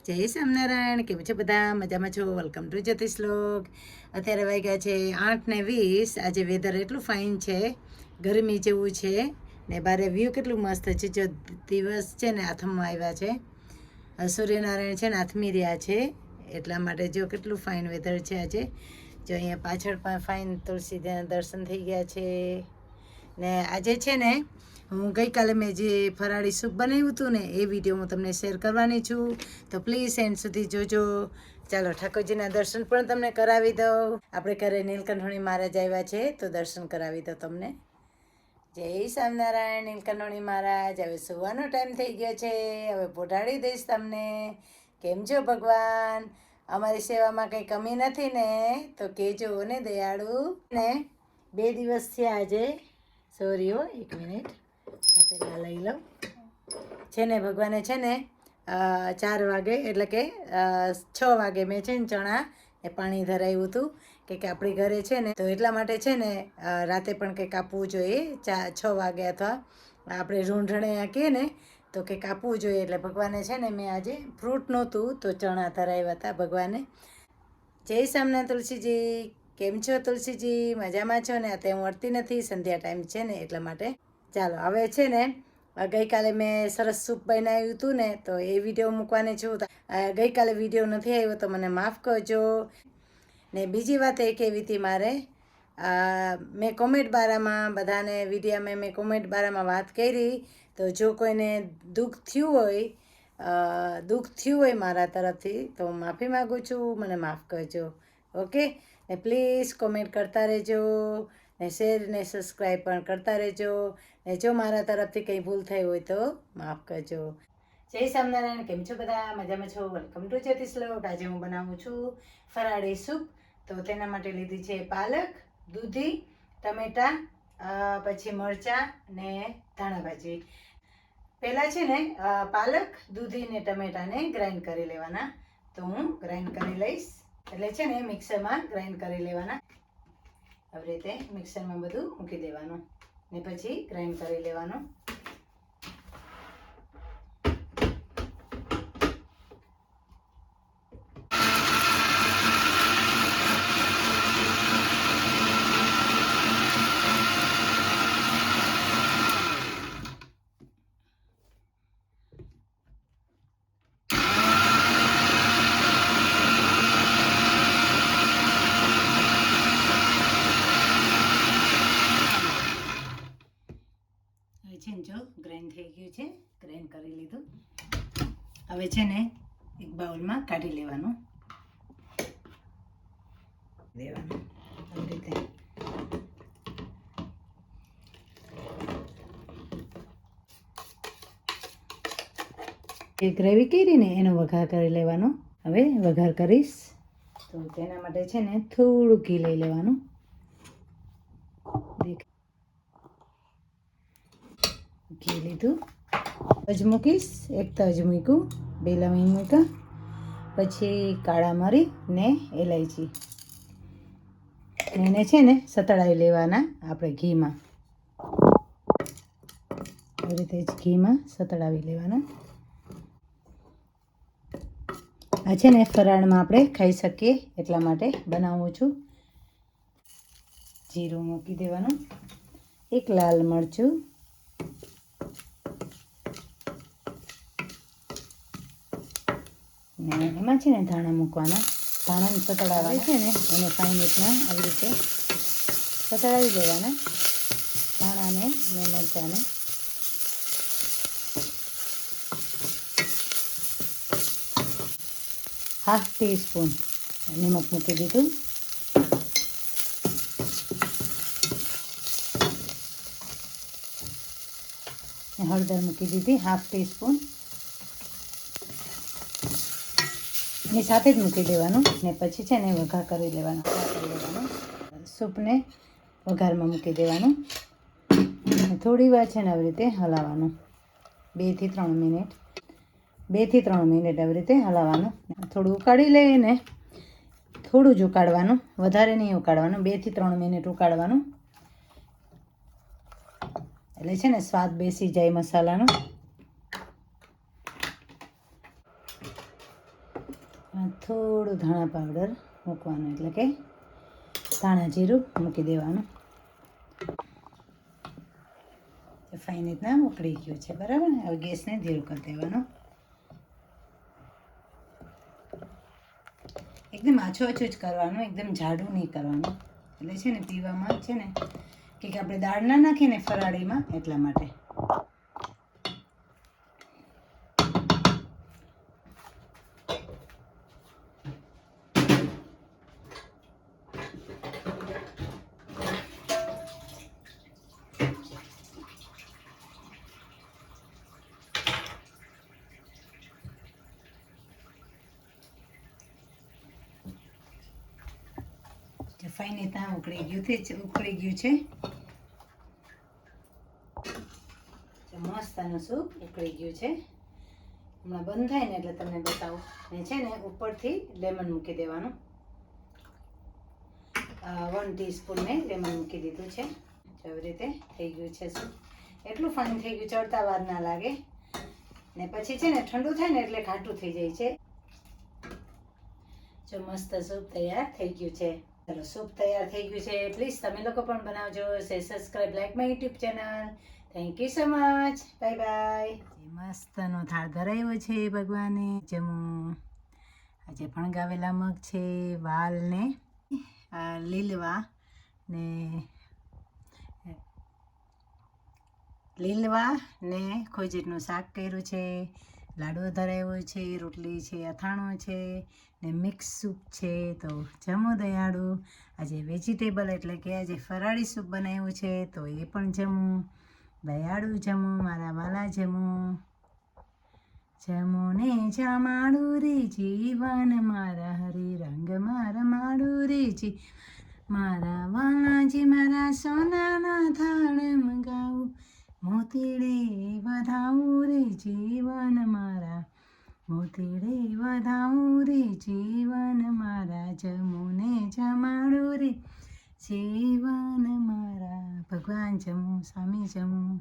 જય સ્વામિનારાયણ. કેમ છો બધા? મજામાં છો? વેલકમ ટુ જ્યોતિષ લોક. અત્યારે વાગ્યા છે 8:20. આજે વેધર એટલું ફાઇન છે, ગરમી જેવું છે ને બારે વ્યૂ કેટલું મસ્ત છે. જો દિવસ છે ને આથમમાં આવ્યા છે, સૂર્યનારાયણ છે ને આથમી રહ્યા છે, એટલા માટે જો કેટલું ફાઇન વેધર છે આજે. જો અહીંયા પાછળ પણ ફાઇન તુલસી દર્શન થઈ ગયા છે. ને આજે છે ને હું ગઈકાલે મેં જે ફરાળી સૂપ બનાવ્યું હતું ને એ વિડીયો હું તમને શેર કરવાની છું, તો પ્લીઝ એન્ડ સુધી જોજો. ચાલો ઠાકોરજીના દર્શન પણ તમને કરાવી દઉં. આપણે ઘરે નીલકંઠોણી મહારાજ આવ્યા છે તો દર્શન કરાવી દઉં તમને. જય સ્વામિનારાયણ. નીલકંઠોણી મહારાજ, હવે સુવાનો ટાઈમ થઈ ગયો છે, હવે પોઢાડી દઈશ તમને. કેમ છો ભગવાન? અમારી સેવામાં કંઈ કમી નથી ને? તો કહેજો ને દયાળુ. ને 2 દિવસ થયા આજે. સોરી હો, 1 મિનિટ પેલા લઈ લઉં. છે ને ભગવાને છે ને 4 વાગે એટલે કે 6 વાગે મેં છે ને ચણા એ પાણી ધરાવ્યું હતું કે આપણી ઘરે છે ને, તો એટલા માટે છે ને રાતે પણ કંઈક આપવું જોઈએ. 6 વાગે અથવા આપણે રૂંઢણે કહીએ ને તો કંઈક આપવું જોઈએ. એટલે ભગવાને છે ને મેં આજે ફ્રૂટ નહોતું તો ચણા ધરાવ્યા હતા ભગવાને. જય સ્વામિનારાયણ તુલસીજી. કેમ છો તુલસીજી? મજામાં છો ને? અત્યારે હું અડતી નથી, સંધ્યા ટાઈમ છે ને એટલા માટે. ચાલો હવે છે ને ગઈકાલે મેં સરસ સૂપ બનાવ્યું હતું ને તો એ વિડીયો મૂકવાની છું. ગઈકાલે વિડીયો નથી આવ્યો તો મને માફ કરજો. ને બીજી વાત એ કહેવી હતી મારે, મેં કોમેન્ટ બારામાં બધાને વિડીયામાં મેં કોમેન્ટ બારામાં વાત કરી, તો જો કોઈને દુઃખ થયું હોય મારા તરફથી તો માફી માગું છું, મને માફ કરજો. ઓકે ને પ્લીઝ કોમેન્ટ કરતા રહેજો ને શેર ને સબસ્ક્રાઈબ પણ કરતા રહેજો. ને જો મારા તરફથી કંઈ ભૂલ થઈ હોય તો માફ કરજો. જય સ્વામિનારાયણ. કેમ છો બધા? મજામાં છો? વેલકમ ટુ જ્યોતિષ લોક. આજે હું બનાવું છું ફરાળી સૂપ. તો તેના માટે લીધી છે પાલક, દૂધી, ટમેટાં, પછી મરચાં ને ધાણાભાજી. પહેલાં છે ને પાલક, દૂધી ને ટમેટાને ગ્રાઇન્ડ કરી લેવાના. તો હું ગ્રાઇન્ડ કરી લઈશ. એટલે છે ને મિક્સરમાં ગ્રાઇન્ડ કરી લેવાના. આવી રીતે મિક્સરમાં બધું મૂકી દેવાનું ને પછી ગ્રાઇન્ડ કરી લેવાનું. છે ને જો ગ્રાઇન્ડ થઈ ગયું છે, ગ્રાઇન્ડ કરી લીધું. હવે છે ને એક બાઉલમાં કાઢી લેવાનું આવી રીતે. એ ગ્રેવી કરીને એનો વઘાર કરી લેવાનો. હવે વઘાર કરીશ તો તેના માટે છે ને થોડું ઘી લઈ લેવાનું. ઘી લીધું, તજ મૂકીશ, 1 તજ મૂક્યું, 2 લવિંગ મૂક્યા, પછી કાળા મરી ને એલાયચી. એને છે ને સતળાવી લેવાના આપણે ઘીમાં. આવી રીતે જ ઘીમાં સતળાવી લેવાના. આ છે ને ફરાળમાં આપણે ખાઈ શકીએ એટલા માટે બનાવું છું. જીરું મૂકી દેવાનું, 1 લાલ મરચું, ને એમાં છે ને ધાણા મૂકવાના. ધાણાને સતળાવવાના છે ને એને ફાઇન રીતના આવી રીતે સતળાવી લેવાના ધાણાને ને મરચાંને. ½ ટીસ્પૂન નિમક મૂકી દીધું. હળદર મૂકી દીધી ½ ટીસ્પૂન. એની સાથે જ મૂકી દેવાનું ને પછી છે ને વઘાર કરી લેવાનો. સૂપને વઘારમાં મૂકી દેવાનું. થોડી વાર છે ને આવી રીતે હલાવવાનું, 2 થી 3 મિનિટ. 2 થી 3 મિનિટ આવી રીતે હલાવવાનું. થોડું ઉકાળી લઈને, થોડું જ ઉકાળવાનું, વધારે નહીં ઉકાળવાનું. 2 થી 3 મિનિટ ઉકાળવાનું. એટલે છે ને સ્વાદ બેસી જાય મસાલાનો. થોડું ધાણા પાવડર મૂકવાનું, એટલે કે ધાણા જીરું મૂકી દેવાનું. ફાઇન રીતના ઉકળી ગયું છે, બરાબર ને. હવે ગેસને ધીરો કરી દેવાનો. એકદમ આછું જ કરવાનું, એકદમ જાડું નહીં કરવાનું. એટલે છે ને પીવામાં છે ને કે આપણે દાળ ના નાખીએ ને ફરાળીમાં, એટલા માટે. ફાઇન રીતના ઉકળી ગયું છે. મસ્તનું સૂપ ઉકળી ગયું છે. હમણાં બંધ થાય ને એટલે તમને બતાવું. ને છે ને ઉપરથી લેમન મૂકી દેવાનું. 1 ટીસ્પૂન મેં લેમન મૂકી દીધું છે. આવી રીતે થઈ ગયું છે સૂપ. એટલું ફાઇન થઈ ગયું, ચડતા વાર ના લાગે. ને પછી છે ને ઠંડુ થાય ને એટલે ઘાટું થઈ જાય છે. જો મસ્ત સૂપ તૈયાર થઈ ગયું છે. ચલો, સૂપ તૈયાર થઈ ગયું છે. પ્લીઝ તમે લોકો પણ બનાવજો. Subscribe, like my YouTube channel. Thank you so much. Bye bye. મસ્તનો થાળ ધરાવ્યો છે ભગવાને. જમું. આજે ફણગાવેલા મગ છે, વાલ ને લીલવા ને ખોજેટનું શાક કર્યું છે, લાડવો ધરાવ્યો છે, રોટલી છે, અથાણું છે ને મિક્સ સૂપ છે. તો જમો દયાળુ. આજે વેજીટેબલ એટલે કે આજે ફરાળી સૂપ બનાવ્યું છે, તો એ પણ જમું. દયાળુ જમું, મારા વાલા જમું. જમો ને જમાડું રે જીવન મારા, હરી રંગ મારા માડું રે જી મારા વાલાજી, મારા સોનાના થાળ મંગાવું, મોતીડે વધાવું રે જીવન મારા, મોતીડે વધાવું રે જીવન મારા. જમુને જમાડું રે જીવન મારા. ભગવાન જમું, સ્વામી જમું.